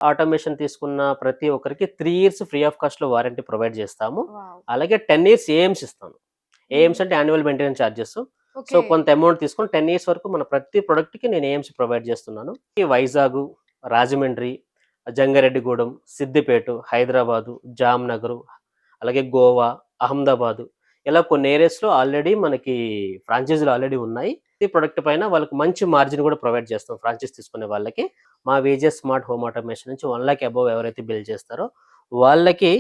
Automation తీసుకున్న ప్రతి ఒక్కరికి 3 ఇయర్స్ ఫ్రీ ఆఫ్ కాస్ట్‌లో వారంటీ ప్రొవైడ్ చేస్తాము. వావ్! అలాగే 10 ఇయర్స్ ఏఎమ్స్ ఇస్తాను. ఏఎమ్స్ హ్మ్. అంటే annual maintenance charges. So, okay. కొంత అమౌంట్ తీసుకొని 10 ఇయర్స్ వరకు మన ప్రతి ప్రొడక్ట్‌కి నేను ఏఎమ్స్ ప్రొవైడ్ చేస్తున్నాను. ఈ వైజాగు, రాజమండ్రి, జంగారెడ్డిగూడెం, సిద్దిపేట, హైదరాబాదు, జామ్‌నగరు, అలాగే గోవా, అహ్మదాబాదు ఇలా కొన్ని ఏరియాస్‌లో ఆల్రెడీ మనకి ఫ్రాంచైజీలు ఆల్రెడీ ఉన్నాయి. ఈ ప్రొడక్ట్ పైన వాళ్ళకి మంచి మార్జిన్ కూడా ప్రొవైడ్ చేస్తాం ఫ్రాంచైజ్ తీసుకునే వాళ్ళకి. మా విజే స్మార్ట్ హోమ్ ఆటోమేషన్ నుంచి 1,00,000 అబోవ్ ఎవరైతే బిల్ చేస్తారో వాళ్ళకి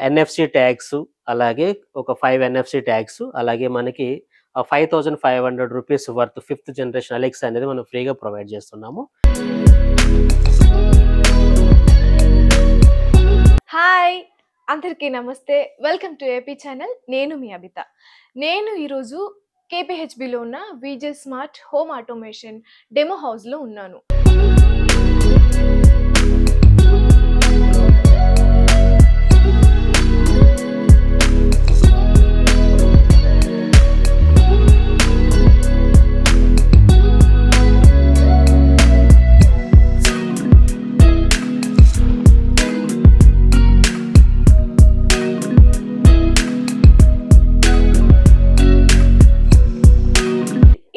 ఎన్ఎఫ్‌సి ట్యాగ్స్, అలాగే ఒక 5 ఎన్ఎఫ్‌సి ట్యాగ్స్, అలాగే మనకి 5,500 rupees worth 5th generation Alexa అనేది మనం ఫ్రీగా ప్రొవైడ్ చేస్తున్నాము. హాయ్! అందరికీ నమస్తే. Welcome to AP channel. నేను మీ అబిత. నేను ఈరోజు కేపీహెచ్‌బీలో ఉన్న VJ smart home automation demo హౌస్‌లో ఉన్నాను.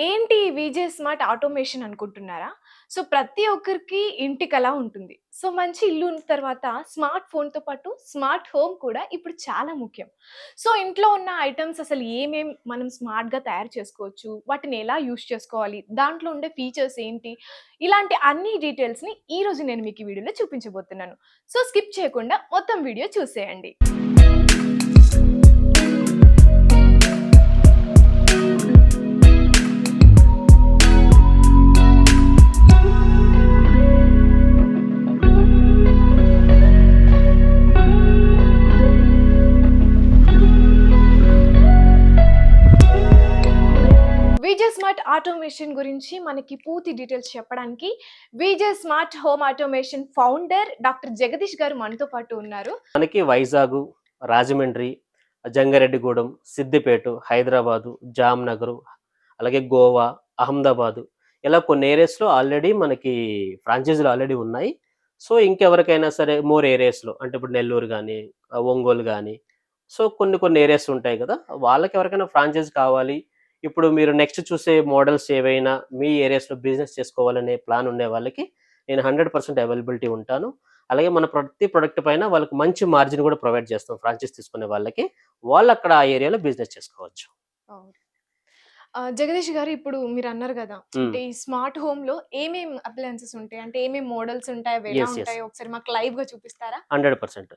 ఏంటి ఈ విజే స్మార్ట్ ఆటోమేషన్ అనుకుంటున్నారా? సో, ప్రతి ఒక్కరికి ఇంటి కల ఉంటుంది. సో, మంచి ఇల్లు ఉన్న తర్వాత స్మార్ట్ ఫోన్‌తో పాటు స్మార్ట్ హోమ్ కూడా ఇప్పుడు చాలా ముఖ్యం. సో, ఇంట్లో ఉన్న ఐటెమ్స్ అసలు మనం స్మార్ట్‌గా తయారు చేసుకోవచ్చు, వాటిని ఎలా యూజ్ చేసుకోవాలి, దాంట్లో ఉండే ఫీచర్స్ ఏంటి, ఇలాంటి అన్ని డీటెయిల్స్‌ని ఈరోజు నేను మీకు ఈ వీడియోలో చూపించబోతున్నాను. సో, స్కిప్ చేయకుండా మొత్తం వీడియో చూసేయండి. విజే స్మార్ట్ ఆటోమేషన్ గురించి మనకి పూర్తి డీటెయిల్స్ చెప్పడానికి VJ smart home automation founder doctor Jagadish గారు మనతో పాటు ఉన్నారు. మనకి వైజాగు, రాజమండ్రి, జంగారెడ్డిగూడెం, సిద్దిపేట, హైదరాబాదు, జామ్‌నగరు, అలాగే గోవా, అహ్మదాబాదు ఇలా కొన్ని ఏరియాస్‌లో ఆల్రెడీ మనకి ఫ్రాంచైజీలు ఆల్రెడీ ఉన్నాయి. సో, ఇంకెవరికైనా సరే మోర్ ఏరియాస్‌లో అంటే ఇప్పుడు నెల్లూరు గాని, ఒంగోలు గాని, సో కొన్ని కొన్ని ఏరియాస్ ఉంటాయి కదా! వాళ్ళకి ఎవరికైనా ఫ్రాంచైజ్ కావాలి. ఇప్పుడు మీరు నెక్స్ట్ చూసే మోడల్స్ ఏవైనా మీ ఏరియాస్‌లో బిజినెస్ చేసుకోవాలనే ప్లాన్ ఉండే వాళ్ళకి నేను 100% అవైలబిలిటీ ఉంటాను. అలాగే మన ప్రతి ప్రొడక్ట్ పైన వాళ్ళకి మంచి మార్జిన్ కూడా ప్రొవైడ్ చేస్తాం ఫ్రాంచైజ్ తీసుకునే వాళ్ళకి. వాళ్ళక్కడ ఆ ఏరియాలో బిజినెస్ చేసుకోవచ్చు. అవును. జగదీష్ గారు ఇప్పుడు మీరన్నారు గదా! హ్మ్. అంటే ఈ స్మార్ట్ హోమ్‌లో ఏమేం అప్లయెన్సెస్ ఉంటాయి? అంటే ఏమేం మోడల్స్ ఉంటాయి? అవి ఎలా యెస్. యెస్. ఉంటాయో ఒకసారి మాకు లైవ్‌గా చూపిస్తారా? 100%.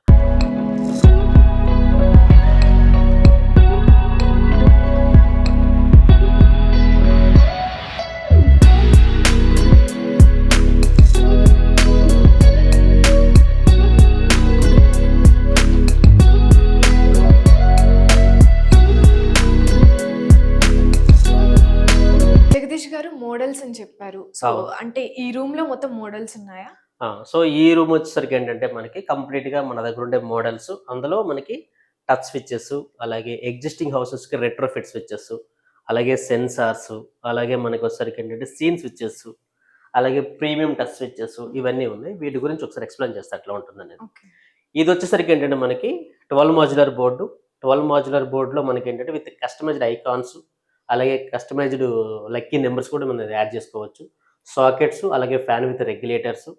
జగదీష్ గారు మోడల్స్ అని చెప్పారు. సో, అవును. అంటే ఈ రూమ్‌లో మొత్తం మోడల్స్ ఉన్నాయా? సో, ఈ రూమ్ వచ్చేసరికి ఏంటంటే మనకి కంప్లీట్‌గా మన దగ్గర ఉండే మోడల్స్ అందులో మనకి టచ్ స్విచెస్, అలాగే ఎగ్జిస్టింగ్ హౌసెస్‌కి రెట్రోఫిట్ స్విచెస్, అలాగే సెన్సార్స్, అలాగే మనకొచ్చేసరికి ఏంటంటే సీన్ స్విచెస్, అలాగే ప్రీమియం టచ్ స్విచెస్ ఇవన్నీ ఉన్నాయి. వీటి గురించి ఒకసారి ఎక్స్‌ప్లెయిన్ చేస్తా ఎట్లా ఉంటుందనేది. ఓకే. ఇదొచ్చేసరికి ఏంటంటే మనకి 12 మాడ్యులర్ బోర్డు. 12 మాడ్యులర్ బోర్డ్‌లో మనకేంటంటే విత్ కస్టమైజ్డ్ ఐకాన్స్, అలాగే కస్టమైజ్డ్ లక్కీ నంబర్స్ కూడా మనం యాడ్ చేసుకోవచ్చు. సాకెట్స్, అలాగే ఫ్యాన్ విత్ రెగ్యులేటర్స్.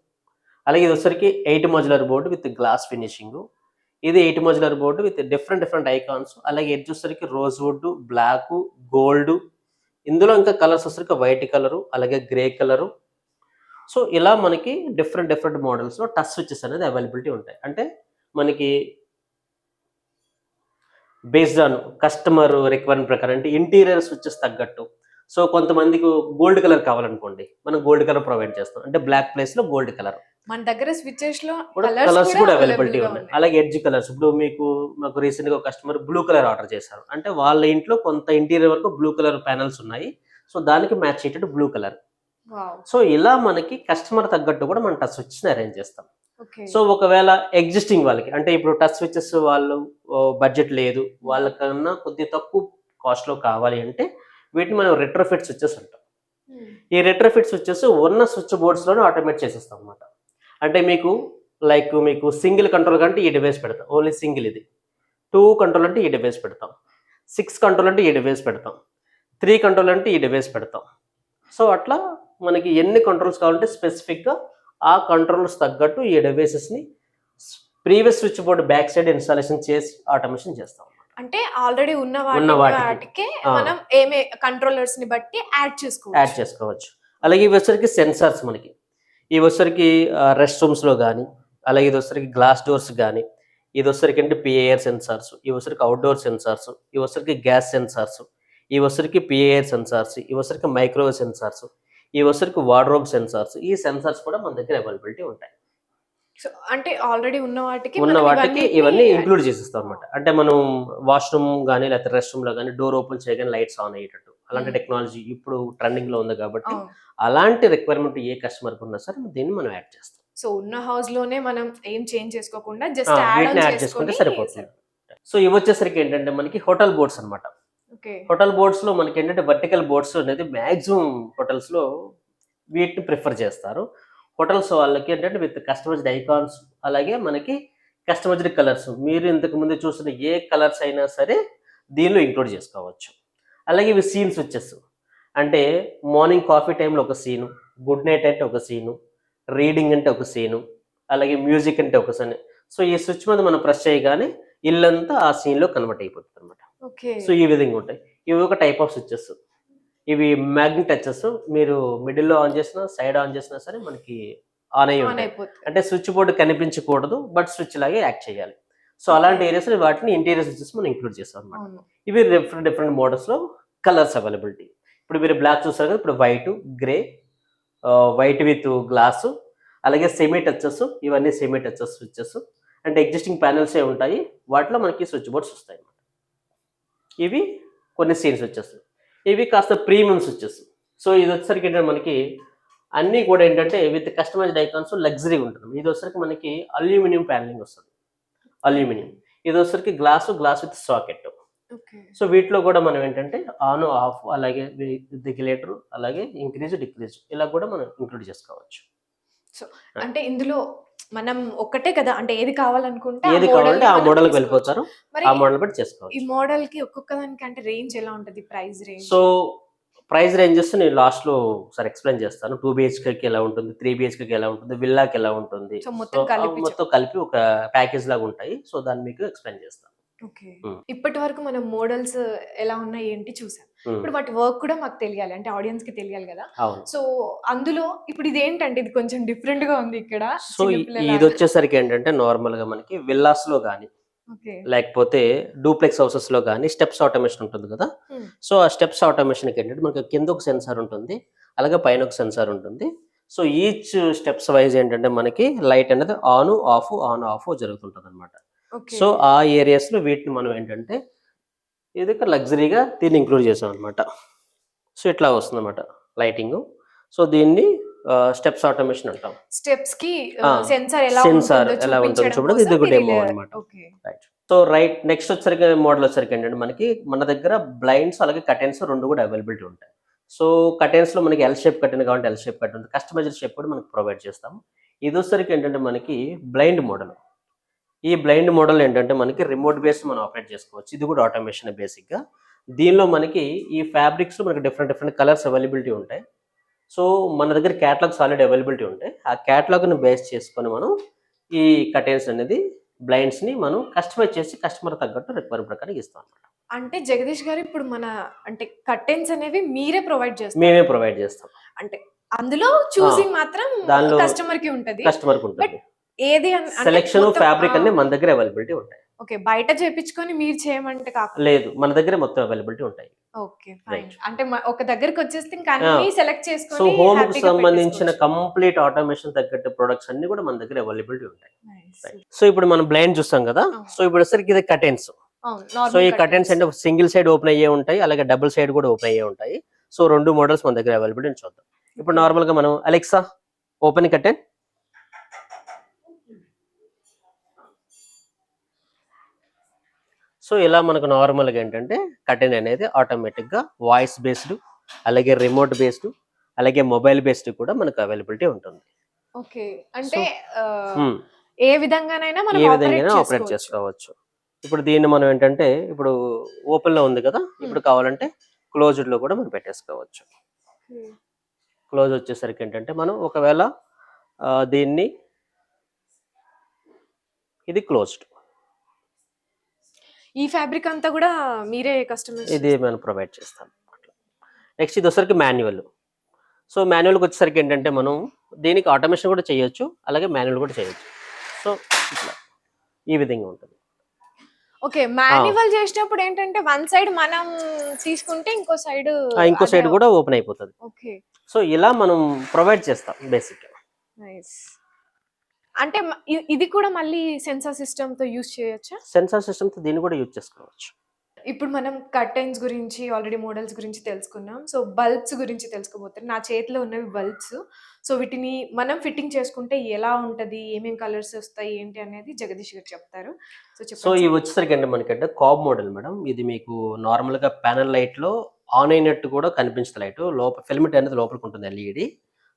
అలాగే ఇదొచ్చేసరికి 8 modular board with glass finishing. ఇది 8 modular board with different different icons. అలాగే ఎడ్జ్ వచ్చేసరికి రోజ్ వుడ్, బ్లాకు, గోల్డు. ఇందులో ఇంకా కలర్స్ వచ్చేసరికి వైట్ కలరు, అలాగే గ్రే కలరు. సో, ఇలా మనకి డిఫరెంట్ డిఫరెంట్ మోడల్స్‌లో టచ్ స్విచెస్ అనేది అవైలబిలిటీ ఉంటాయి. అంటే మనకి బేస్డ్ ఆన్ కస్టమర్ రిక్వైర్మెంట్ ప్రకారం అంటే ఇంటీరియర్ స్విచెస్ తగ్గట్టు. సో, కొంతమందికి గోల్డ్ కలర్ కావాలనుకోండి. మనం గోల్డ్ కలర్ ప్రొవైడ్ చేస్తాం. అంటే బ్లాక్ ప్లేస్‌లో గోల్డ్ కలర్. మన దగ్గర స్విచెస్‌లో కూడా కలర్స్ కలర్స్ కూడా కూడా అవైలబిలిటీ అవైలబుల్‌గా ఉన్నాయి. ఉన్నాయి. అలాగే ఎడ్జ్ కలర్స్. ఇప్పుడు మాకు రీసెంట్‌గా ఒక కస్టమర్ బ్లూ కలర్ ఆర్డర్ చేశారు. అంటే వాళ్ళ ఇంట్లో కొంత ఇంటీరియర్ వరకు బ్లూ కలర్ ప్యానెల్స్ ఉన్నాయి. సో, దానికి మ్యాచ్ అయ్యేటట్టు బ్లూ కలర్. వావ్! సో, ఇలా మనకి కస్టమర్ తగ్గట్టు కూడా మనం టచ్ స్విచ్‌ని అరేంజ్ చేస్తాం. ఓకే. సో, ఒకవేళ ఎగ్జిస్టింగ్ వాళ్ళకి అంటే ఇప్పుడు టచ్ స్విచెస్ వాళ్ళు బడ్జెట్ లేదు. వాళ్ళకన్నా కొద్దిగా తక్కువ కాస్ట్‌లో కావాలి అంటే వీటిని మనం రెట్రోఫిట్ స్విచెస్ అంటాం. హ్మ్. ఈ రెట్రోఫిట్ స్విచెస్ ఉన్న స్విచ్ బోర్డ్స్‌లోనే ఆటోమేట్ చేసేస్తాం అన్నమాట. అంటే మీకు మీకు సింగిల్ కంట్రోల్ కంటే ఈ డివైస్ పెడతాం, ఓన్లీ సింగిల్ ఇది. 2 కంట్రోల్ అంటే ఈ డివైస్ పెడతాం, 6 కంట్రోల్ అంటే ఈ డివైస్ పెడతాం, 3 కంట్రోల్ అంటే ఈ డివైస్ పెడతాం. సో అట్లా మనకి ఎన్ని కంట్రోల్స్ కావాలంటే స్పెసిఫిక్గా ఆ కంట్రోల్స్ తగ్గట్టు ఈ డివైసెస్ని previous switch board back side installation చేసి ఆటోమేషన్ చేస్తాం. అంటే ఆల్రెడీ ఉన్న వాటికి మనం ఏమే కంట్రోలర్స్ ని బట్టి యాడ్ చేసుకోవచ్చు. అలాగే ఇవి వచ్చరికి సెన్సార్స్, మనకి ఇవి వచ్చరికి రెస్ట్ రూమ్స్లో కానీ, అలాగే ఇది వచ్చరికి గ్లాస్ డోర్స్ కానీ, ఇది వచ్చరికి అంటే పిఏఆర్ సెన్సార్స్, ఇవి వచ్చరికి అవుట్డోర్ సెన్సార్స్, ఇవి వచ్చరికి గ్యాస్ సెన్సార్స్, ఇవి వచ్చరికి పిఏఆర్ సెన్సార్స్, ఇవి వచ్చరికి మైక్రోవేవ్ సెన్సార్స్, ఇవి వచ్చరికి వార్డ్రోబ్ సెన్సార్స్. ఈ సెన్సార్స్ కూడా మన దగ్గర అవైలబిలిటీ ఉంటాయి. సో అంటే ఆల్రెడీ ఉన్న వాటికి ఇవన్నీ ఇంక్లూడ్ చేసిస్తాం అనమాట. అంటే మనం వాష్రూమ్ కానీ లేకపోతే రెస్ట్ రూమ్ లో కానీ డోర్ ఓపెన్ చేయగానే లైట్స్ ఆన్ అయ్యేటట్టు అలాంటి టెక్నాలజీ ఇప్పుడు ట్రెండింగ్ లో ఉంది కాబట్టి అలాంటి రిక్వైర్మెంట్ ఏ కస్టమర్ ఉన్నా సరే దీన్ని మనం యాడ్ చేస్తాం. సో ఉన్న హౌస్ లోనే మనం ఏం చేంజ్ చేసుకోకుండా జస్ట్ యాడ్ చేసుకుంటే సరిపోతుంది. సో ఇవి వచ్చేసరికి ఏంటంటే మనకి హోటల్ బోర్డ్స్ అనమాట. హోటల్ బోర్డ్స్ లో మనకి ఏంటంటే వర్టికల్ బోర్డ్స్ అనేది మాక్సిమం హోటల్స్ లో వీటిని ప్రిఫర్ చేస్తారు. హోటల్స్ వాళ్ళకి ఏంటంటే విత్ కస్టమైజ్డ్ ఐకాన్స్, అలాగే మనకి కస్టమైజ్డ్ కలర్స్, మీరు ఇంతకు ముందు చూసిన ఏ కలర్స్ అయినా సరే దీనిలో ఇంక్లూడ్ చేసుకోవచ్చు. అలాగే ఇవి సీన్స్ వచ్చేసి అంటే మార్నింగ్ కాఫీ టైంలో ఒక సీను, గుడ్ నైట్ అంటే ఒక సీను, రీడింగ్ అంటే ఒక సీను, అలాగే మ్యూజిక్ అంటే ఒక సీన్. సో ఈ స్విచ్ మీద మనం ప్రెస్ చేయగానే ఇల్లంతా ఆ సీన్లో కన్వర్ట్ అయిపోతుంది అనమాట. సో ఈ విధంగా ఉంటాయి. ఇవి ఒక టైప్ ఆఫ్ స్విచ్చెస్. ఇవి మ్యాగ్నెట్ టచెస్, మీరు మిడిల్లో ఆన్ చేసినా సైడ్ ఆన్ చేసినా సరే మనకి ఆన్ అయ్యి ఉంటాయి. అంటే స్విచ్ బోర్డు కనిపించకూడదు, బట్ స్విచ్ లాగే యాక్ట్ చేయాలి. సో అలాంటి ఏరియాస్ వాటిని ఇంటీరియర్ స్విచెస్ మనం ఇంక్లూడ్ చేస్తాం అనమాట. ఇవి డిఫరెంట్ మోడల్స్ లో కలర్స్ అవైలబిలిటీ. ఇప్పుడు మీరు బ్లాక్ చూస్తారు కదా, ఇప్పుడు white, grey, white with glass, అలాగే సెమీ టచెస్, ఇవన్నీ సెమీ టచెస్ స్విచెస్. అంటే ఎగ్జిస్టింగ్ ప్యానెల్సే ఉంటాయి, వాటిలో మనకి స్విచ్ బోర్డ్స్ వస్తాయి అన్నమాట. ఇవి కొన్ని సీన్స్ వచ్చేస్తాయి. ఇవి కాస్త ప్రీమియం స్విచెస్. సో ఇది వచ్చేసరికి ఏంటంటే మనకి అన్నీ కూడా ఏంటంటే విత్ కస్టమైజ్డ్ ఐకాన్స్, లగ్జరీ ఉంటుంది. ఇది వచ్చేసరికి మనకి అల్యూమినియం ప్యానలింగ్ వస్తుంది, అల్యూమినియం. ఇది వచ్చేసరికి గ్లాస్ విత్ సాకెట్. సో వీటిలో కూడా మనం ఏంటంటే ఆన్ ఆఫ్, అలాగే రెగ్యులేటర్, అలాగే ఇంక్రీజ్ డిక్రీజ్ ఇలా కూడా మనం ఇంక్లూడ్ చేసుకోవచ్చు. సో అంటే ఇందులో మనం ఒక్కటే కదా, అంటే ఏది కావాలంటే ఆ మోడల్ కి వెళ్ళిపోతారు, ఆ మోడల్ బట్టి చేసుకోవచ్చు. ఈ మోడల్ కి ఒక్కొక్క దానికి అంటే రేంజ్ ఎలా ఉంటుంది, price range? So price ranges నేను లాస్ట్ లో ఒకసారి ఎక్స్ప్లెయిన్ చేస్తాను. 2 BHK కి ఎలా ఉంటుంది, 3 BHK కి ఎలా ఉంటుంది, విల్లాకి ఎలా ఉంటుంది, మొత్తం కలిపి ఒక ప్యాకేజ్ లాగా ఉంటాయి. సో దాన్ని మీకు ఎక్స్ప్లెయిన్ చేస్తాను. ఇప్పటి వరకు మనం మోడల్స్ ఎలా ఉన్నాయి ఏంటి చూసాం. ఇప్పుడు వాటి వర్క్ కూడా మాకు తెలియాలి, అంటే ఆడియన్స్ కి తెలియాలి కదా. సో అందులో ఇప్పుడు ఇది ఏంటంటే ఇది కొంచెం డిఫరెంట్ గా ఉంది ఇక్కడ. సో ఇది వచ్చేసరికి ఏంటంటే నార్మల్ గా మనకి విల్లాస్ లో కానీ లేకపోతే డూప్లెక్స్ హౌసెస్ లో కానీ స్టెప్స్ ఆటోమేషన్ ఉంటుంది కదా. సో ఆ స్టెప్స్ ఆటోమేషన్ కి ఏంటంటే మనకి కింద ఒక సెన్సార్ ఉంటుంది, అలాగే పైన ఒక సెన్సార్ ఉంటుంది. సో ఈచ్ స్టెప్స్ వైజ్ ఏంటంటే మనకి లైట్ అనేది ఆన్ ఆఫ్ జరుగుతుంటుంది అనమాట. సో ఆ ఏరియాస్ లో వీటిని మనం ఏంటంటే ఇది లగ్జరీగా దీన్ని ఇంక్లూడ్ చేసాం అనమాట. సో ఇట్లా వస్తుంది అనమాట లైటింగ్. సో దీన్ని స్టెప్స్ ఆటోమేషన్ అంటాం. స్టెప్స్ కి సెన్సార్ ఎలా ఉంటుంది చూడండి, ఇది ఒక డెమో అన్నమాట. సో నెక్స్ట్ వచ్చరికి మోడల్ వచ్చరికి ఏంటంటే మనకి మన దగ్గర బ్లైండ్స్ అలాగే కర్టెన్స్ రెండు కూడా అవైలబిలిటీ ఉంటాయి. సో కర్టెన్స్ లో మనకి ఎల్ షేప్ కర్టెన్ కావాలంటే L shape curtain, customised shape కూడా మనకి ప్రొవైడ్ చేస్తాము. ఇది వచ్చరికి ఏంటంటే మనకి బ్లైండ్ మోడల్. ఈ బ్లైండ్ మోడల్ ఏంటంటే మనకి రిమోట్ బేస్డ్ మనం ఆపరేట్ చేసుకోవచ్చు. ఇది కూడా ఆటోమేషన్ బేసిక్గా. దీనిలో మనకి ఈ ఫ్యాబ్రిక్స్లో మనకి డిఫరెంట్ కలర్స్ అవైలబిలిటీ ఉంటాయి. సో మన దగ్గర క్యాటలాగ్స్ ఆల్రెడీ అవైలబిలిటీ ఉంటాయి. ఆ క్యాటలాగ్ని బేస్ చేసుకొని మనం ఈ కర్టెన్స్ అనేది బ్లైండ్స్ని మనం కస్టమైజ్ చేసి కస్టమర్ తగ్గట్టు రిక్వైర్మెంట్ ప్రకారం ఇస్తాం అన్నమాట. అంటే జగదీష్ గారు ఇప్పుడు మన అంటే కర్టెన్స్ అనేవి మీరే ప్రొవైడ్ చేస్తారు? మేమే ప్రొవైడ్ చేస్తాం. అంటే అందులో చూసింగ్ మాత్రం దానిలో కస్టమర్ కి ఉంటుంది. ఏది సెలెక్షన్ ఫ్యాబ్రిక్ అన్ని మన దగ్గర అవైలబిలిటీ ఉంటాయి. ఓకే, బయట చేపించుకొని మీరు చేయమంటే లేదు, మన దగ్గర మొత్తం అవైలబిలిటీ ఉంటాయి. Okay fine. అంటే ఒక దగ్గరికి వచ్చేస్తే ఇంకా అన్ని సెలెక్ట్ చేసుకొని సో హోమ్ కి సంబంధించిన కంప్లీట్ ఆటోమేషన్ తగ్గట్టు ప్రొడక్ట్స్ అన్ని కూడా మన దగ్గర అవైలబిలిటీ ఉంటాయి. సో ఇప్పుడు మనం బ్లైండ్ చూస్తాం కదా. సో ఇప్పుడు వచ్చేసరికి ఇది కర్టెన్స్. సో ఈ కర్టెన్స్ అంటే సింగిల్ సైడ్ ఓపెన్ అయ్యే ఉంటాయి, అలాగే డబుల్ సైడ్ కూడా ఓపెన్ అయ్యే ఉంటాయి. సో రెండు మోడల్స్ మన దగ్గర అవైలబిలిటీ చూద్దాం. ఇప్పుడు నార్మల్ గా మనం అలెక్సా ఓపెన్ కర్టెన్. సో ఇలా మనకు నార్మల్గా ఏంటంటే కర్టెన్ అనేది ఆటోమేటిక్గా వాయిస్ బేస్డ్, అలాగే రిమోట్ బేస్డ్, అలాగే మొబైల్ బేస్డ్ కూడా మనకు అవైలబిలిటీ ఉంటుంది. ఓకే. సో అంటే ఏ విధంగానైనా మనం ఏ ఆపరేట్ విధంగా ఆపరేట్ చేసుకోవచ్చు. చేసుకోవచ్చు. ఇప్పుడు దీన్ని మనం ఏంటంటే ఇప్పుడు ఓపెన్‌లో ఉంది కదా! ఇప్పుడు కావాలంటే క్లోజ్డ్‌లో కూడా మనం పెట్టేసుకోవచ్చు. హ్మ్. క్లోజ్ వచ్చేసరికి ఏంటంటే మనం ఒకవేళ దీన్ని ఇది క్లోజ్డ్. ఈ ఫ్యాబ్రిక్ అంతా గూడా మీరే కస్టమైజ్ ఇది మనం ప్రొవైడ్ చేస్తాం. అట్లా. నెక్స్ట్ ఇదొసరికి మాన్యువల్. సో, మాన్యువల్‌కొచ్చేసరికి ఏంటంటే మనం దీనికి ఆటోమేషన్ కూడా చేయొచ్చు. అలాగే మాన్యువల్ కూడా చేయొచ్చు. సో, ఇట్లా ఈ విధంగా ఉంటుంది. ఓకే. మాన్యువల్ చేసినప్పుడు ఏంటంటే వన్ సైడ్ మనం తీసుకుంటే ఇంకో సైడ్ ఇంకో అదే సైడ్ కూడా ఓపెన్ అయిపోతది. ఓకే. సో, ఇలా మనం ప్రొవైడ్ చేస్తాం బేసిక్‌గా. నైస్. అంటే ఇది కూడా మళ్ళీ సెన్సార్ సిస్టమ్‌తో యూజ్ చేయొచ్చా? సెన్సార్ సిస్టమ్‌తో దీన్ని కూడా యూజ్ చేసుకోవచ్చు. ఇప్పుడు మనం కర్టెన్స్ గురించి ఆల్రెడీ మోడల్స్ గురించి తెలుసుకున్నాం. సో, బల్బ్స్ గురించి తెలుసుకోబోతున్నాం. నా చేతిలో ఉన్నవి బల్బ్స్. సో, వీటిని మనం ఫిట్టింగ్ చేసుకుంటే ఎలా ఉంటది? ఏమేం కలర్స్ ఒస్తాయి? ఏంటి అనేది జగదీష్ గారు చెప్తారు. సో, సో, చెప్పండి ఇవి సార్. వచ్చేసరికి అంటే మనకంటే కాబ్ మోడల్ మేడం. ఇది మీకు నార్మల్‌గా ప్యానెల్ లైట్‌లో ఆన్ అయినట్టు కూడా కనిపించదు లైటు. ఫిలమెంట్ అనేది లోపలికుంటుంది ఎల్ఈడి.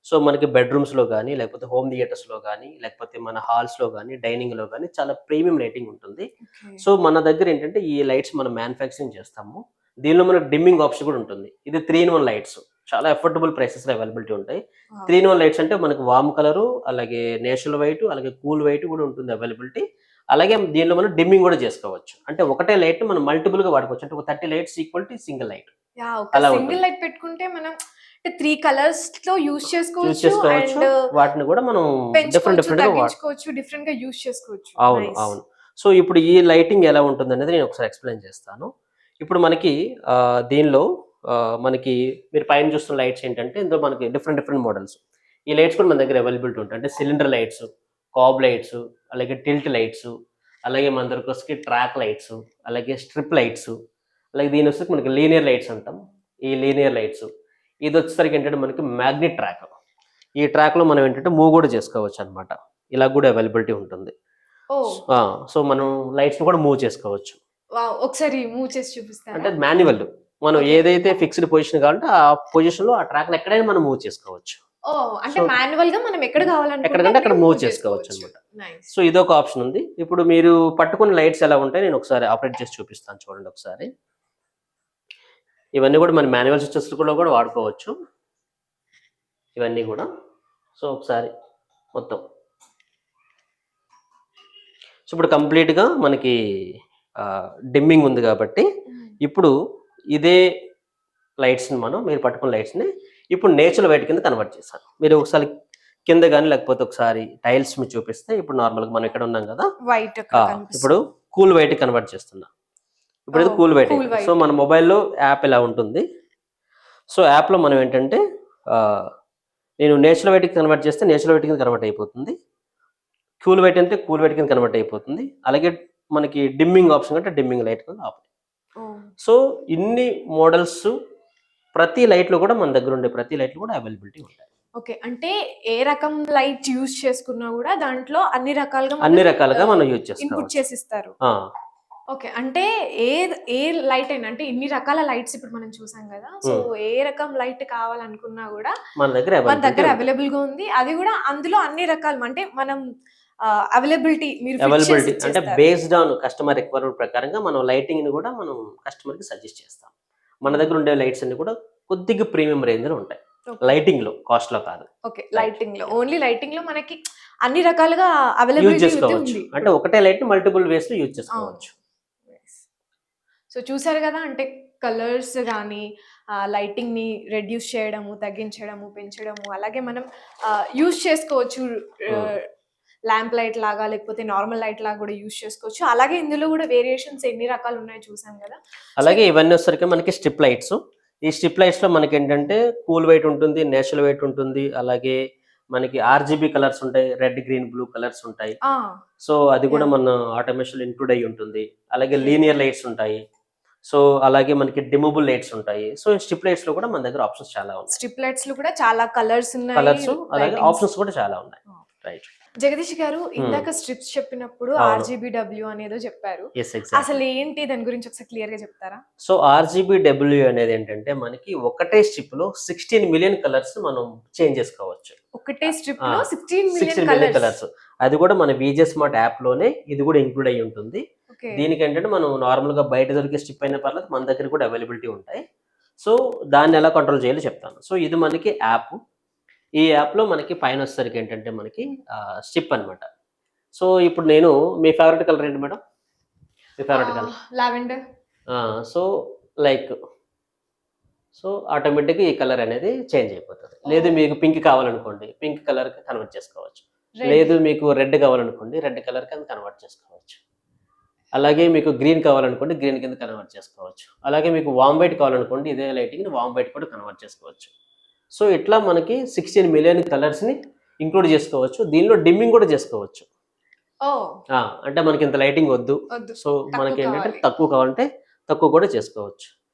సో, మనకి బెడ్‌రూమ్స్‌లో గాని, లేకపోతే హోమ్ థియేటర్స్‌లో గాని, లేకపోతే మన హాల్స్‌లో గాని, డైనింగ్‌లో గాని చాలా ప్రీమియం లైటింగ్ ఉంటుంది. ఓకే. సో, మన దగ్గర ఏంటంటే ఈ లైట్స్ మనం మ్యానుఫ్యాక్చరింగ్ చేస్తాము. దీనిలో మనకు డిమ్మింగ్ ఆప్షన్ కూడా ఉంటుంది. ఇది 3 ఇన్ 1 లైట్స్. చాలా అఫోర్డబుల్ ప్రైసెస్‌లో అవైలబిలిటీ ఉంటాయి. వావ్! 3 ఇన్ 1 లైట్స్ అంటే మనకు వార్మ్ కలరు, అలాగే నేచురల్ వైట్, అలాగే కూల్ వైట్ కూడా ఉంటుంది అవైలబిలిటీ. అలాగే దీనిలో మనం డిమ్మింగ్ కూడా చేసుకోవచ్చు. అంటే ఒకటే లైట్‌ని మనం మల్టిపుల్‌గా వాడుకోవచ్చు. అంటే ఒక 30 lights equal to single light yeah! ఒక అలా సింగిల్ ఉంటుంది. లైట్ పెట్టుకుంటే మనం అంటే 3 కలర్స్‌లో యూజ్ యూజ్ చేసుకోవచ్చు. చేసుకోవచ్చు. అండ్ వాటిని కూడా మనం డిఫరెంట్ పెంచుకోవచ్చు, డిఫరెంట్‌గా తగ్గించుకోవచ్చు, డిఫరెంట్‌గా యూజ్ చేసుకోవచ్చు. అవును. నైస్. అవును. సో, ఇప్పుడు ఈ లైటింగ్ ఎలా ఉంటుందనేది నేను ఒకసారి ఎక్స్‌ప్లెయిన్ చేస్తాను. ఇప్పుడు మనకి దీనిలో మనకి మీరు పైన చూస్తున్న లైట్స్ ఏంటంటే ఇందులో మనకి డిఫరెంట్ డిఫరెంట్ మోడల్స్. ఈ లైట్స్ కూడా మన దగ్గర అవైలబిలిటీ ఉంటాయి. అంటే సిలిండర్ లైట్స్, కాబ్ లైట్స్, అలాగే టిల్ట్ లైట్స్, అలాగే మన దగ్గరకొచ్చేసరికి ట్రాక్ లైట్స్, అలాగే స్ట్రిప్ లైట్స్, అలాగే దీనొచ్చేసరికి మనకి లీనియర్ లైట్స్ అంటాం. ఈ లీనియర్ లైట్స్. ఇదొచ్చేసరికి ఏంటంటే మనకి మ్యాగ్నెట్ ట్రాక్. ఈ ట్రాక్‌లో మనం ఏంటంటే మూవ్ కూడా చేసుకోవచ్చనమాట. ఇలా కూడా అవైలబిలిటీ ఉంటుంది. ఓహ్! ఆ! సో, మనం లైట్స్‌ని కూడా మూవ్ చేసుకోవచ్చు. వావ్! ఒకసారి మూవ్ చేసి అంటే చూపిస్తారా? అది మాన్యువల్. మనం ఓకే. ఏదైతే ఫిక్స్‌డ్ పొజిషన్ కావాలంటే ఆ పొజిషన్‌లో ఆ ట్రాక్‌ని ఎక్కడైనా మనం మూవ్ చేసుకోవచ్చు. ఓహ్! అంటే సో, మాన్యువల్‌గా మనం ఎక్కడ కావాలనుకుంటే ఎక్కడికంటే అక్కడ అక్కడ మూవ్ మూవ్ చేసుకోవచ్చు. చేసుకోవచ్చనమాట. నైస్. సో, ఇదొక ఆప్షన్ ఉంది. ఇప్పుడు మీరు పట్టుకున్న లైట్స్ ఎలా ఉంటాయో నేను ఒకసారి ఆపరేట్ చేసి చూపిస్తాను చూడండి ఒకసారి. ఇవన్నీ కూడా మన మాన్యువల్ స్విచెస్‌లో కూడా వాడుకోవచ్చు. ఇవన్నీ కూడా. సో, ఒకసారి మొత్తం. సో, ఇప్పుడు కంప్లీట్‌గా మనకి డిమ్మింగ్ ఉంది కాబట్టి, హ్మ్. ఇప్పుడు ఇదే లైట్స్‌ని మీరు పట్టుకున్న లైట్స్‌ని ఇప్పుడు నేచురల్ వైట్ కింద కన్వర్ట్ చేశాను. మీరు ఒకసారి కింద గాని, లేకపోతే ఒకసారి టైల్స్ మీద చూపిస్తే ఇప్పుడు నార్మల్‌గా మనం ఇక్కడ ఉన్నాం కదా! వైట్ అక్కడ ఇప్పుడు కనిపిస్తుంది. కూల్ వైట్‌కి కన్వర్ట్ చేస్తున్నా. ఇప్పుడు ఇది ఓహ్! కూల్ వైట్ కూల్ అయిపోయింది. So, white. మన మొబైల్‌లో యాప్ ఇలా ఉంటుంది. సో, యాప్‌లో మనం ఏంటంటే ఆహ్, నేను నేచురల్ వైట్‌కి కన్వర్ట్ చేస్తే నేచురల్ వైట్ కింద కన్వర్ట్ అయిపోతుంది. కూల్ వైట్ అంటే కూల్ వైట్ కింద కన్వర్ట్ అయిపోతుంది. అలాగే మనకి డిమ్మింగ్ ఆప్షన్ అంటే డిమ్మింగ్ లైట్ కింద ఓహ్! సో, ఇన్ని మోడల్స్ ప్రతి లైట్‌లో కూడా మన దగ్గర ఉండే ప్రతి లైట్‌లో కూడా అవైలబిలిటీ ఉంటాయి. ఓకే. అంటే ఏ రకం లైట్ యూజ్ చేసుకున్నా గూడా దాంట్లో అన్ని రకాలుగా అన్ని మనం రకాలుగా మనం యూజ్ ఇన్‌పుట్ చేసుకోవచ్చు. చేసిస్తారు. ఆ! ఓకే. అంటే ఏ లైట్ అయినా అంటే ఇన్ని రకాల లైట్స్ ఇప్పుడు మనం చూసాం గదా! సో, హ్మ్. ఏ రకం లైట్ కావాలనుకున్నా గూడా మన దగ్గర మన అవైలబిలిటీ దగ్గర ఉంటాయి. అవైలబుల్‌గా ఉంది. అది గూడా అందులో అన్ని రకాలు అంటే మనం అవైలబిలిటీ మీరు ఫిక్స్ చేసి అవైలబిలిటీ అంటే ఇచ్చేస్తారు. బేస్డ్ ఆన్ కస్టమర్ రిక్వైర్మెంట్ ప్రకారంగా మనం లైటింగ్‌ని కూడా మనం కస్టమర్‌కి సజెస్ట్ చేస్తాం. మన ఓహ్! దగ్గర ఉండే లైట్స్ అన్ని కూడా కొద్దిగా ప్రీమియం రేంజ్‌లో ఉంటాయి. ఓకే. లైటింగ్‌లో, కాస్ట్‌లో కాదు. ఓకే. రైట్. లైటింగ్‌లో. యాహ్! ఓన్లీ లైటింగ్‌లో మనకి అన్ని రకాలుగా యూజ్ అవైలబిలిటీ అయితే చేసుకోవచ్చు. ఉంది అంటే ఇప్పుడు. ఒకటే లైట్‌ని మల్టిపుల్ వేస్‌లో యూజ్ అవును. చేసుకోవచ్చు. యెస్. సో, చూసారు గదా! అంటే కలర్స్ గానీ, లైటింగ్‌ని రెడ్యూస్ చేయడము, తగ్గించడము, పెంచడము, అలాగే మనం యూజ్ చేసుకోవచ్చు. హ్మ్. ఆహ్, ల్యాంప్ లైట్ లాగా, లేకపోతే నార్మల్ లైట్ లాగా గూడా యూజ్ చేసుకోవచ్చు. అలాగే ఇందులో గూడా వేరియేషన్స్ ఎన్ని రకాలున్నాయో చూసాం గదా! సో అలాగే ఇవన్నీ వచ్చేసరికి మనకి స్ట్రిప్ లైట్స్. ఈ స్ట్రిప్ లైట్స్‌లో మనకేంటంటే కూల్ వైట్ ఉంటుంది, నేచురల్ వైట్ ఉంటుంది. అలాగే మనకి ఆర్‌జీబీ కలర్స్ ఉంటాయి. రెడ్, గ్రీన్, బ్లూ కలర్స్ ఉంటాయి. ఆ! సో, అది కూడా యాహ్! మన ఆటోమేషన్‌లో ఇంక్లూడ్ అయ్యి ఉంటుంది. అలాగే ఓకే. లీనియర్ లైట్స్ ఉంటాయి. సో, అలాగే మనకి డిమబుల్ లైట్స్ ఉంటాయి. సో, స్ట్రిప్ లైట్స్‌లో కూడా మన దగ్గర ఆప్షన్స్ చాలా ఉన్నాయి. స్ట్రిప్ లైట్స్‌లో కూడా చాలా కలర్స్ ఉన్నాయి. కలర్స్ అలాగే లైటింగ్స్ ఆప్షన్స్ కూడా చాలా ఉన్నాయి. ఆ! రైట్. జగదీష్ గారు హ్మ్. ఇందాక స్ట్రిప్స్ చెప్పినప్పుడు అవును. ఆర్‌జీబీడబ్ల్యూ అనేదో చెప్పారు. యెస్. ఎగ్జాక్ట్‌లీ. అసలు ఏంటి దాని గురించి ఒకసారి క్లియర్‌గా చెప్తారా? సో, ఆర్‌జీబీడబ్ల్యూ అనేదేంటంటే మనకి ఒకటే స్ట్రిప్‌లో 16,000,000 కలర్స్ మనం చేంజ్ చేసుకోవచ్చు. ఒకటే ఆ! స్ట్రిప్‌లో 16,000,000 16,000,000 కలర్స్. కలర్స్. అది కూడా మన వీజే స్మార్ట్ యాప్‌లోనే ఇది కూడా ఇంక్లూడ్ అయ్యి ఉంటుంది. ఓకే. దీనికేంటంటే మనం నార్మల్‌గా బయట దొరికే స్ట్రిప్ అయినా పర్లేదు, మన దగ్గర కూడా అవైలబిలిటీ ఉంటాయి. సో, దాన్ని ఎలా కంట్రోల్ చేయాలో చెప్తాను. సో, ఇది మనకి యాప్. ఈ యాప్‌లో మనకి పైనొచ్చేసరికి ఏంటంటే మనకి స్ట్రిప్ అనమాట. సో, ఇప్పుడు నేను మీ ఫేవరెట్ కలర్ ఏంటి మేడం? మీ ఫేవరెట్ కలర్? లావెండర్. ఆ! సో, లైక్ ఆటోమేటిక్‌గా ఈ కలర్ అనేది చేంజ్ అయిపోతది. లేదు ఓహ్! మీకు పింక్ కావాలనుకోండి, పింక్ కలర్‌కి కన్వర్ట్ చేసుకోవచ్చు. రెడ్. లేదు మీకు రెడ్ కావాలనుకోండి, రెడ్ కలర్‌కి అది కన్వర్ట్ చేసుకోవచ్చు. అలాగే మీకు గ్రీన్ కావాలనుకోండి, గ్రీన్ కింద కన్వర్ట్ చేసుకోవచ్చు. అలాగే మీకు వామ్ వైట్ కావాలనుకోండి, ఇదే లైటింగ్‌ని వామ్ వైట్ కూడా కన్వర్ట్ చేసుకోవచ్చు. సో, ఇట్లా మనకి 16,000,000 కలర్స్‌ని ఇంక్లూడ్ చేసుకోవచ్చు. దీనిలో డిమ్మింగ్ కూడా చేసుకోవచ్చు. ఓహ్! అంటే మనకింత లైటింగ్ వద్దు. వద్దు. సో, తక్కువ మనకేంటంటే కావాలి. తక్కువ కావాలంటే తక్కువ కూడా చేసుకోవచ్చు.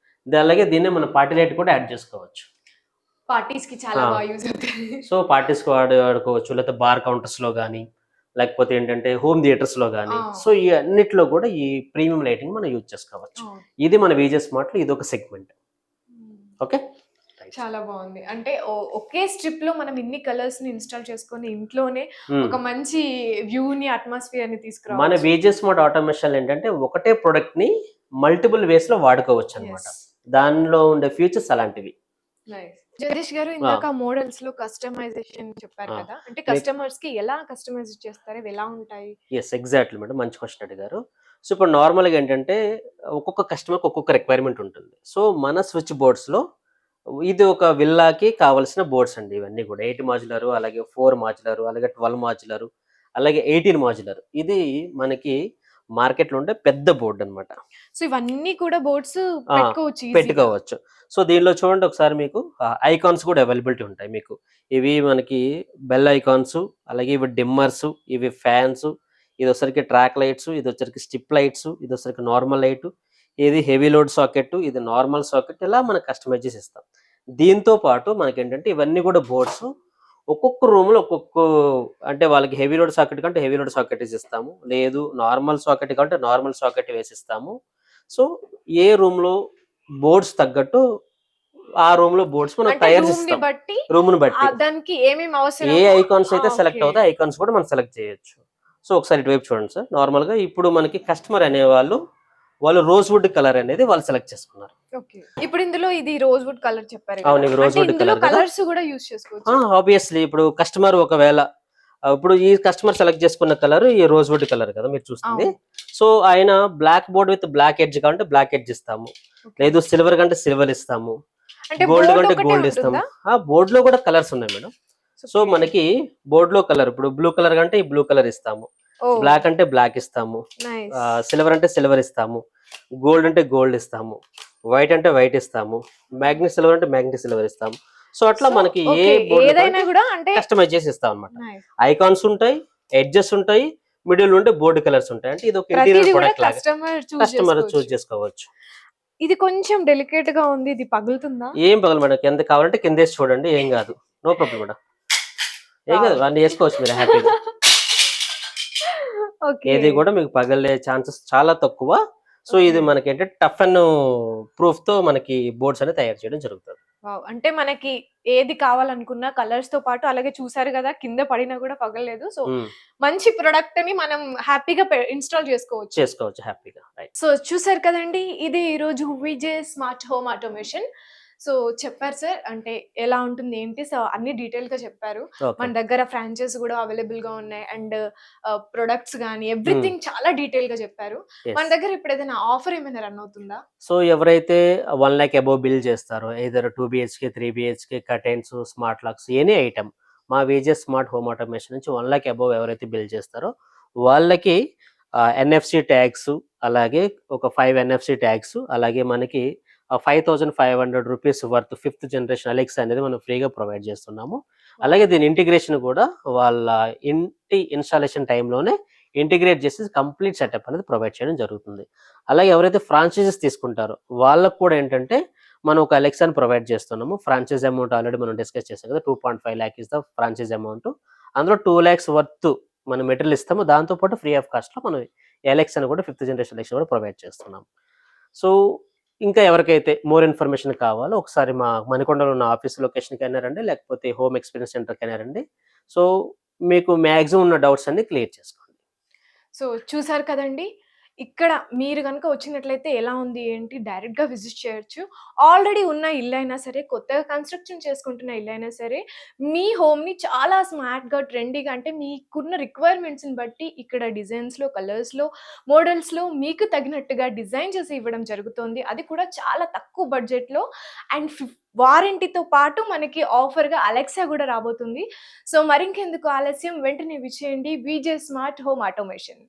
అలాగే దీన్నే మనం పార్టీ లైట్ కూడా యాడ్ చేసుకోవచ్చు. పార్టీస్‌కి చాలా ఆ! బాగా యూజ్ అవుతాయి. సో, పార్టీస్‌కి వాడుకోవచ్చు. లేకపోతే బార్ కౌంటర్స్‌లో గానీ, లేకపోతే ఏంటంటే హోమ్ థియేటర్స్‌లో ఆ! గానీ, సో, ఈ అన్నిట్లో కూడా ఈ ప్రీమియం లైటింగ్ మనం యూజ్ చేసుకోవచ్చు. అవును. ఇది మన వీజే స్మార్ట్‌లో ఇదొక సెగ్మెంట్. హ్మ్. ఓకే. రైట్. చాలా బావుంది. అంటే ఒకే స్ట్రిప్‌లో మనం ఇన్ని కలర్స్‌ని ఇన్‌స్టాల్ చేసుకొని ఇంట్లోనే హ్మ్. ఒక మంచి వ్యూని, అట్మాస్ఫియర్‌ని మన తీసుకురావచ్చు. వీజే స్మార్ట్ ఆటోమేషన్‌లో ఏంటంటే ఒకటే ప్రొడక్ట్‌ని మల్టిపుల్ వేస్‌లో వాడుకోవచ్చనమాట. యెస్. దానిలో ఉండే ఫీచర్స్ అలాంటివి. నైస్. జగదీష్ గారు ఆ! ఇందాక మోడల్స్‌లో కస్టమైజేషన్ చెప్పారు ఆ! కదా! అంటే మీకు కస్టమర్స్‌కి ఎలా కస్టమైజ్ చేస్తారు? అవి ఎలా ఉంటాయి? యెస్. Exactly madam. మంచి క్వెషన్ అడిగారు. సో, ఇప్పుడు నార్మల్‌గా ఏంటంటే ఒక్కొక్క కస్టమర్‌కి ఒక్కొక్క రిక్వైర్మెంట్ ఉంటుంది. సో, మన స్విచ్ బోర్డ్స్‌లో ఇది ఒక విల్లాకి కావాల్సిన బోర్డ్స్ అండి ఇవన్నీ కూడా. 8 మాడ్యులర్, అలాగే 4 మాడ్యులర్, అలాగే 12 మాడ్యులర్, అలాగే 18 మాడ్యులర్. ఇది మనకి మార్కెట్‌లో ఉండే పెద్ద బోర్డ్ అన్నమాట. సో, ఇవన్నీ కూడా బోర్డ్స్ ఆ! పెట్టుకోవచ్చు ఈజీగా. పెట్టుకోవచ్చు. సో, దీనిలో చూడండి ఒకసారి మీకు ఐకాన్స్ కూడా అవైలబిలిటీ ఉంటాయి మీకు. ఇవి మనకి బెల్ ఐకాన్స్, అలాగే ఇవి డిమ్మర్స్, ఇవి ఫ్యాన్స్, ఇదొసరికి ట్రాక్ లైట్స్, ఇదొచ్చరికి స్ట్రిప్ లైట్స్, ఇదొసరికి నార్మల్ లైటు, ఇది హెవీ లోడ్ సాకెట్టు, ఇది నార్మల్ సాకెట్, ఇలా మనం కస్టమైజ్ చేసి ఇస్తాం. దీంతో పాటు మనకేంటంటే ఇవన్నీ కూడా బోర్డ్స్ ఒక్కొక్క రూమ్‌లో అంటే వాళ్ళకి హెవీ లోడ్ సాకెట్ కంటే హెవీ లోడ్ సాకెట్ ఇస్తాము. లేదు నార్మల్ సాకెట్ కంటే నార్మల్ సాకెట్ వేసిస్తాము. సో, ఏ రూమ్‌లో బోర్డ్స్ తగ్గట్టు ఆ రూమ్‌లో బోర్డ్స్ మనం అంటే తయారు రూమ్‌ని చేసిస్తాం. బట్టి రూమ్‌ని బట్టి. దానికి ఏమేమి ఏ అవసరమో ఐకాన్స్ అయితే సెలెక్ట్ ఓకే. అవుతాయో ఐకాన్స్ కూడా మనం సెలెక్ట్ చేయొచ్చు. సో, ఒకసారి ఇటువైపు చూడండి సార్. నార్మల్‌గా ఇప్పుడు మనకి కస్టమర్ అనేవాళ్ళు, వాళ్ళు రోజ్ వుడ్ కలర్ అనేది వాళ్ళు సెలెక్ట్ చేసుకున్నారు. ఓకే. ఇప్పుడు ఇందులో ఇది రోజ్ వుడ్ కలర్ చెప్పారు అవును. గదా! ఇవి రోజ్ అంటే వుడ్ ఇందులో కలర్ కదా! కలర్స్ గూడా యూజ్ చేసుకోవచ్చా? ఆబ్వియస్‌లీ ఇప్పుడు కస్టమర్ ఒకవేళ ఇప్పుడు ఈ కస్టమర్ సెలెక్ట్ చేసుకున్న కలర్ ఈ రోజ్ వుడ్ కలర్ కదా మీరు చూస్తుంది. అవును. సో, ఆయన black board with black edge కావాలంటే బ్లాక్ ఎడ్జ్ ఇస్తాము. ఓకే. లేదు సిల్వర్ కంటే సిల్వర్ ఇస్తాము. అంటే గోల్డ్ బోర్డ్ కంటే ఒకటే గోల్డ్ ఇస్తాము. ఉంటుందా? బోర్డ్‌లో కూడా కలర్స్ ఉన్నాయి మేడం. So, okay. మనకి బోర్డ్‌లో కలర్ ఇప్పుడు బ్లూ కలర్ కంటే ఈ బ్లూ కలర్ ఇస్తాము. ఓహ్! బ్లాక్ అంటే బ్లాక్ ఇస్తాము. నైస్. సిల్వర్ అంటే సిల్వర్ ఇస్తాము. గోల్డ్ అంటే గోల్డ్ ఇస్తాము. వైట్ అంటే వైట్ ఇస్తాము. మ్యాగ్నెట్ సిల్వర్ అంటే మ్యాగ్నెట్ సిల్వర్ ఇస్తాము. సో, అట్లా సో, మనకి ఏ ఓకే. బోర్డ్‌లో ఏదైనా కావాలంటే గూడా అంటే కస్టమైజ్ చేసి ఇస్తామన్నమాట. నైస్. ఐకాన్స్ ఉంటాయి, ఎడ్జెస్ ఉంటాయి, మిడిల్ ఉంటే బోర్డ్ కలర్స్ ఉంటాయి. అంటే ఇది ఒక ప్రతీది ఇంటీరియర్ గూడా ప్రొడక్ట్ లాగా కస్టమర్ చూజ్ కస్టమర్ చూజ్ చేసుకోవచ్చు. చేసుకోవచ్చు. ఇది కొంచెం డెలికేట్‌గా ఉంది. ఇది పగులుతుందా? ఏం పగలదు మేడం. కింద కావాలంటే కిందేసి చూడండి. ఏం కాదు. No problem madam. ఏం కాదు. వావ్! అన్ని చేసుకోవచ్చు మీరు హ్యాపీగా. ఓకే. ఏది కూడా మీకు పగలే ఛాన్సెస్ చాలా తక్కువ. So, okay. ఇది మనకేంటంటే టఫ్ అండ్ ప్రూఫ్‌తో మనకి బోర్డ్స్ అనేది తయారు చేయడం జరుగుతది. వావ్! అంటే మనకి ఏది కావాలనుకున్న కలర్స్‌తో పాటు అలాగే చూసారు గదా! కింద పడినా గూడా పగలలేదు. సో, హ్మ్. మంచి ప్రొడక్ట్‌ని మనం హ్యాపీగా ఇన్‌స్టాల్ చేసుకోవచ్చు. చేసుకోవచ్చు హ్యాపీగా. రైట్. సో, చూసారు కదండీ! ఇది ఈరోజు VJ smart home automation. So, చెప్పారు సార్. అంటే ఎలా ఉంటుంది ఏంటి? సో, అన్నీ డీటెయిల్‌గా చెప్పారు. ఓకే. మన దగ్గర ఫ్రాంచైజ్ గూడా అవైలబుల్‌గా ఉన్నాయి. అండ్ ప్రొడక్ట్స్ గాని హ్మ్. ఎవ్రీథింగ్ చాలా డీటెయిల్‌గా చెప్పారు. మన యెస్. దగ్గర ఇప్పుడు ఏదైనా ఆఫర్ ఏమైనా రన్ అవుతుందా? సో, ఎవరైతే 1,00,000 అబోవ్ బిల్ చేస్తారో either 2 BHK, 3 BHK curtains, smart locks any item మా విజే స్మార్ట్ హోమ్ ఆటోమేషన్ నుంచి 1,00,000 అబోవ్ ఎవరైతే బిల్ చేస్తారో వాళ్ళకి ఎన్ఎఫ్‌సి ట్యాగ్స్, అలాగే ఒక 5 ఎన్ఎఫ్‌సి ట్యాగ్స్, అలాగే మనకి 5,500 rupees worth fifth generation Alexa అనేది మనం ఫ్రీగా ప్రొవైడ్ చేస్తున్నాము. అలాగే వావ్! దీని ఇంటిగ్రేషన్ కూడా వాళ్ళ ఇంటి ఇన్‌స్టాలేషన్ టైమ్‌లోనే ఇంటిగ్రేట్ చేసి కంప్లీట్ సెటప్ అనేది ప్రొవైడ్ చేయడం జరుగుతుంది. అలాగే ఎవరైతే ఫ్రాంచైజెస్ తీసుకుంటారో వాళ్ళకి కూడా ఏంటంటే మనం ఒక అలెక్సాని ప్రొవైడ్ చేస్తున్నాము. ఫ్రాంచైజ్ అమౌంట్ ఆల్రెడీ మనం డిస్కస్ చేసాం కదా! 2.5 lakh is the franchise amount. అందులో 2 లాక్స్ వర్త్ మనం మెటీరియల్ ఇస్తాము. దాంతో పాటు ఫ్రీ ఆఫ్ కాస్ట్‌లో మనం ఎలక్స్ అని కూడా 5థ్ జనరేషన్ ఎలక్స్ కూడా ప్రొవైడ్ చేస్తున్నాం. సో, ఇంకా ఎవరికైతే మోర్ ఇన్ఫర్మేషన్ కావాలో ఒకసారి మా మణికొండలో ఉన్న ఆఫీస్ లొకేషన్‌కైనా రండి, లేకపోతే హోమ్ ఎక్స్‌పీరియన్స్ సెంటర్‌కైనా రండి. సో, మీకు మాక్సిమం ఉన్న డౌట్స్ అన్నీ క్లియర్ చేసుకోండి. సో చూసారు కదండీ! ఇక్కడ మీరు గనుక వచ్చినట్లయితే ఎలా ఉంది ఏంటి డైరెక్ట్‌గా విజిట్ చేయొచ్చు. ఆల్రెడీ ఉన్న ఇల్లైనా సరే, కొత్తగా కన్‌స్ట్రక్షన్ చేసుకుంటున్న ఇల్లైనా సరే, మీ హోమ్‌ని చాలా స్మార్ట్‌గా, ట్రెండీగా అంటే మీకున్న రిక్వైర్మెంట్స్‌ని బట్టి ఇక్కడ డిజైన్స్‌లో, కలర్స్‌లో, మోడల్స్‌లో మీకు తగినట్టుగా డిజైన్ చేసి ఇవ్వడం జరుగుతోంది. అది కూడా చాలా తక్కువ బడ్జెట్‌లో అండ్ వారంటీతో పాటు మనకి ఆఫర్‌గా అలెక్సా గూడా రాబోతుంది. సో మరింకెందుకు ఆలస్యం వెంటనే విచ్చేయండి. VJ smart home automation.